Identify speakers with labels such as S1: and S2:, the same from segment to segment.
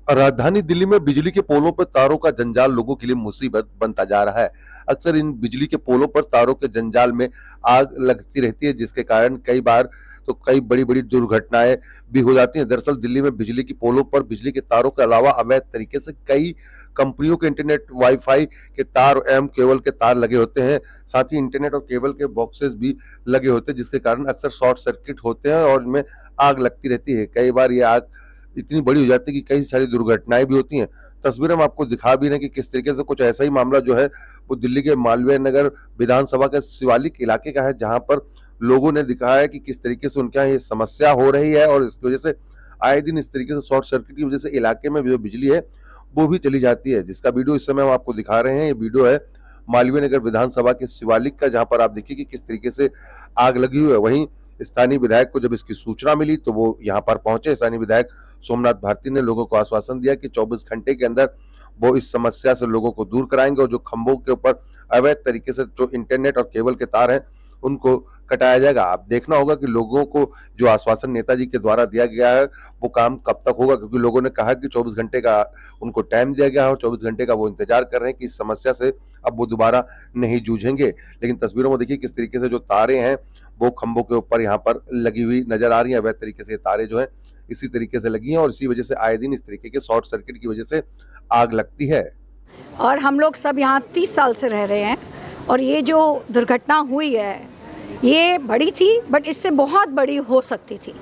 S1: राजधानी दिल्ली में बिजली के पोलों पर तारों का जंजाल लोगों के लिए मुसीबत बनता जा रहा है। अक्सर इन बिजली के पोलों पर तारों के जंजाल में आग लगती रहती है, जिसके कारण कई बार तो कई बड़ी-बड़ी दुर्घटनाएं भी हो जाती हैं। दरअसल दिल्ली में बिजली के पोलों पर बिजली के तारों के अलावा अवैध तरीके से कई कंपनियों के इंटरनेट, वाईफाई के तार एवं केबल के तार लगे होते हैं। साथ ही इंटरनेट और केबल के बॉक्सेस भी लगे होते हैं, जिसके कारण अक्सर शॉर्ट सर्किट होते हैं और इनमें आग लगती रहती है। कई बार ये आग इतनी बड़ी हो जाती है कि कई सारी दुर्घटनाएं भी होती हैं। तस्वीरें हम आपको दिखा भी रहे हैं कि किस तरीके से कुछ ऐसा ही मामला जो है वो दिल्ली के मालवीय नगर विधानसभा के शिवालिक इलाके का है, जहां पर लोगों ने दिखाया है कि किस तरीके से उनके यहाँ ये समस्या हो रही है और इसकी वजह से आए दिन इस तरीके से शॉर्ट सर्किट की वजह से इलाके में जो बिजली है वो भी चली जाती है, जिसका वीडियो इस समय हम आपको दिखा रहे हैं। ये वीडियो है मालवीय नगर विधानसभा के शिवालिक का, जहां पर आप देखिए कि किस तरीके से आग लगी हुई है। वहीं स्थानीय विधायक को जब इसकी सूचना मिली तो वो यहाँ पर पहुंचे। स्थानीय विधायक सोमनाथ भारती ने लोगों को आश्वासन दिया कि 24 घंटे के अंदर वो इस समस्या से लोगों को दूर कराएंगे और जो खंभों के ऊपर अवैध तरीके से जो इंटरनेट और केबल के तार हैं उनको कटाया जाएगा। अब देखना होगा कि लोगों को जो आश्वासन नेताजी के द्वारा दिया गया है वो काम कब तक होगा, क्योंकि लोगों ने कहा कि 24 घंटे का उनको टाइम दिया गया है और 24 घंटे का वो इंतजार कर रहे हैं कि इस समस्या से अब वो दोबारा नहीं जूझेंगे। लेकिन तस्वीरों में देखिए किस तरीके से जो तारें हैं वो खंभों के ऊपर यहाँ पर लगी हुई नजर आ रही है। अवैध तरीके से तारें जो है इसी तरीके से लगी हैं और इसी वजह से आए दिन इस तरीके के शॉर्ट सर्किट की वजह से आग लगती है।
S2: और हम लोग सब यहाँ 30 साल से रह रहे हैं और ये जो दुर्घटना हुई है ये बड़ी थी, बट इससे बहुत बड़ी हो सकती थी,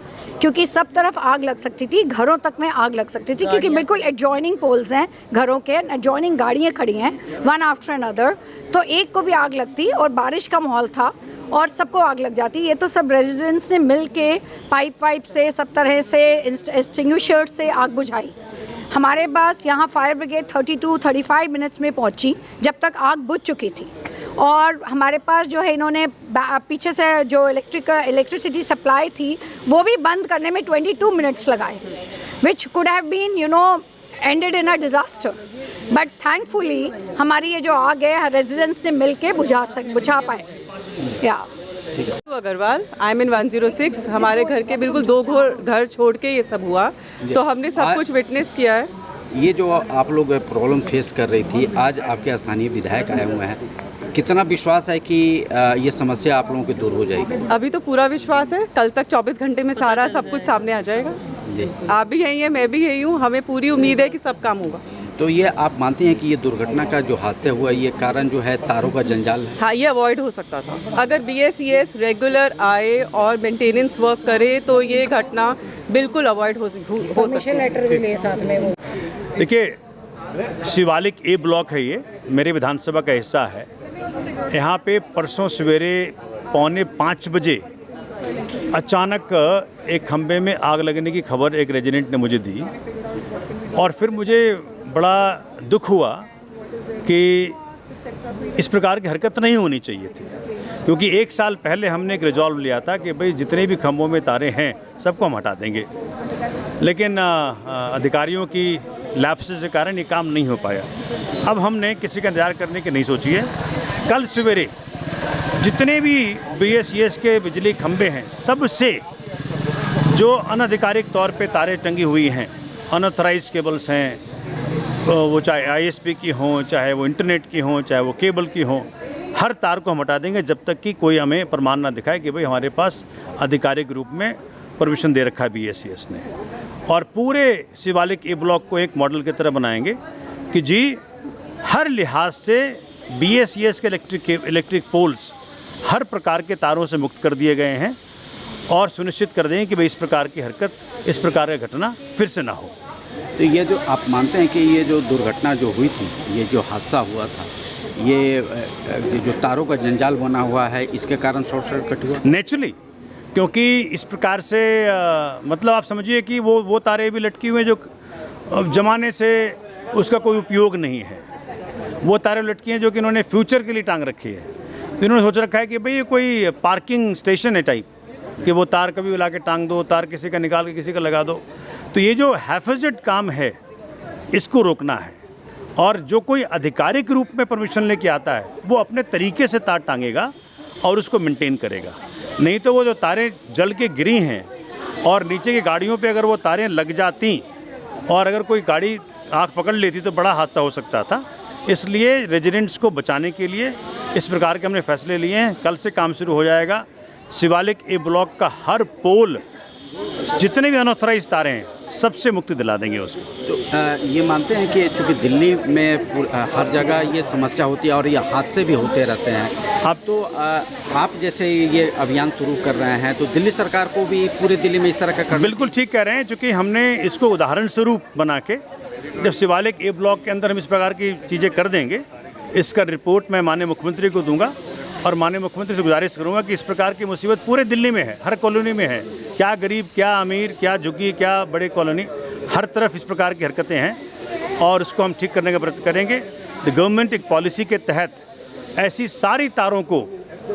S2: क्योंकि सब तरफ आग लग सकती थी, घरों तक में आग लग सकती थी, क्योंकि बिल्कुल एडजॉइनिंग पोल्स हैं घरों के, एडजॉइनिंग गाड़ियाँ खड़ी हैं वन आफ्टर अनदर, तो एक को भी आग लगती और बारिश का माहौल था और सबको आग लग जाती। ये तो सब रेजिडेंट्स ने मिल के पाइप से सब तरह से एक्सटिंग्विशर से आग बुझाई। हमारे पास यहाँ फायर ब्रिगेड 32-35 मिनट्स में पहुँची जब तक आग बुझ चुकी थी। और हमारे पास जो है इन्होंने पीछे से जो इलेक्ट्रिसिटी सप्लाई थी वो भी बंद करने में 22 मिनट्स लगाए, which could have been ended in a disaster, but thankfully हमारी ये जो आग है रेजिडेंट्स ने मिल के बुझा पाए।
S3: अग्रवाल, आई एम इन 106। हमारे घर के बिल्कुल 2 घर छोड़ के ये सब हुआ, तो हमने सब कुछ विटनेस किया है।
S4: ये जो आप लोग प्रॉब्लम फेस कर रही थी, आज आपके स्थानीय विधायक आए हुए हैं, कितना विश्वास है कि ये समस्या आप लोगों की दूर हो जाएगी?
S3: अभी तो पूरा विश्वास है, कल तक 24 घंटे में सारा सब कुछ सामने आ जाएगा। आप भी यही हैं, मैं भी यही हूँ, हमें पूरी उम्मीद है कि सब काम होगा।
S4: तो ये आप मानते हैं कि ये दुर्घटना का जो हादसा हुआ ये कारण जो है तारों का जंजाल है?
S3: हाँ, ये अवॉइड हो सकता था अगर BSES रेगुलर आए और मेंटेनेंस वर्क करे तो ये घटना बिल्कुल अवॉइड हो सकती है।
S2: लेटर भी ले साथ में वो।
S5: देखिए, शिवालिक A ब्लॉक है, ये मेरे विधानसभा का हिस्सा है। यहाँ पे परसों सवेरे 4:45 बजे अचानक एक खंभे में आग लगने की खबर एक रेजिडेंट ने मुझे दी और फिर मुझे बड़ा दुख हुआ कि इस प्रकार की हरकत नहीं होनी चाहिए थी, क्योंकि 1 साल पहले हमने एक रिजॉल्व लिया था कि भाई जितने भी खंभों में तारे हैं सबको हम हटा देंगे, लेकिन अधिकारियों की लैप्सेस के कारण ये काम नहीं हो पाया। अब हमने किसी का इंतजार करने की नहीं सोची है। कल सवेरे जितने भी BSES के बिजली खंभे हैं सबसे जो अनधिकारिक तौर पे तारें टंगी हुई हैं, अनऑथराइज्ड केबल्स हैं, वो चाहे ISP की हों, चाहे वो इंटरनेट की हों, चाहे वो केबल की हों, हर तार को हम हटा देंगे जब तक कि कोई हमें प्रमाण ना दिखाए कि भाई हमारे पास आधिकारिक रूप में परमिशन दे रखा है BSES ने। और पूरे शिवालिक A ब्लॉक को एक मॉडल की तरह बनाएंगे कि जी हर लिहाज से BSES के इलेक्ट्रिक पोल्स हर प्रकार के तारों से मुक्त कर दिए गए हैं और सुनिश्चित कर दें कि भाई इस प्रकार की हरकत, इस प्रकार की घटना फिर से ना हो।
S4: तो ये जो आप मानते हैं कि ये जो दुर्घटना जो हुई थी, ये जो हादसा हुआ था, ये जो तारों का जंजाल बना हुआ है इसके कारण शॉर्ट सर्किट हुआ?
S5: नेचुरली, क्योंकि इस प्रकार से मतलब आप समझिए कि वो तारें भी लटकी हुई हैं जो ज़माने से उसका कोई उपयोग नहीं है। वो तारें लटकी हैं जो कि इन्होंने फ्यूचर के लिए टांग रखी है। तो इन्होंने सोच रखा है कि भाई ये कोई पार्किंग स्टेशन है टाइप, कि वो तार कभी ला के टांग दो, तार किसी का निकाल के किसी का लगा दो। तो ये जो हैफेज़ेड काम है इसको रोकना है, और जो कोई आधिकारिक रूप में परमिशन लेके आता है वो अपने तरीके से तार टांगेगा और उसको मेंटेन करेगा। नहीं तो वो जो तारें जल के गिरी हैं और नीचे की गाड़ियों पे अगर वो तारें लग जाती और अगर कोई गाड़ी आँख पकड़ लेती तो बड़ा हादसा हो सकता था। इसलिए रेजिडेंट्स को बचाने के लिए इस प्रकार के हमने फैसले लिए हैं। कल से काम शुरू हो जाएगा। शिवालिक ए ब्लॉक का हर पोल, जितने भी अनऑथराइज तारे हैं, सबसे मुक्ति दिला देंगे उसको।
S4: तो ये मानते हैं कि चूँकि दिल्ली में हर जगह ये समस्या होती है और ये हादसे भी होते रहते हैं, अब तो आप जैसे ये अभियान शुरू कर रहे हैं तो दिल्ली सरकार को भी पूरे दिल्ली में इस तरह का
S5: बिल्कुल ठीक कह रहे हैं, चूँकि हमने इसको उदाहरण स्वरूप बना के जब शिवालिक ए ब्लॉक के अंदर हम इस प्रकार की चीज़ें कर देंगे, इसका रिपोर्ट मैं माननीय मुख्यमंत्री को दूंगा और माननीय मुख्यमंत्री से गुजारिश करूंगा कि इस प्रकार की मुसीबत पूरे दिल्ली में है, हर कॉलोनी में है। क्या गरीब, क्या अमीर, क्या झुग्गी, क्या बड़े कॉलोनी, हर तरफ इस प्रकार की हरकतें हैं और उसको हम ठीक करने का प्रयत्न करेंगे। द गवर्नमेंट एक पॉलिसी के तहत ऐसी सारी तारों को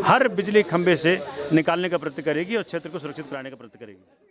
S5: हर बिजली खंभे से निकालने का प्रयत्न करेगी और क्षेत्र को सुरक्षित कराने का प्रयत्न करेगी।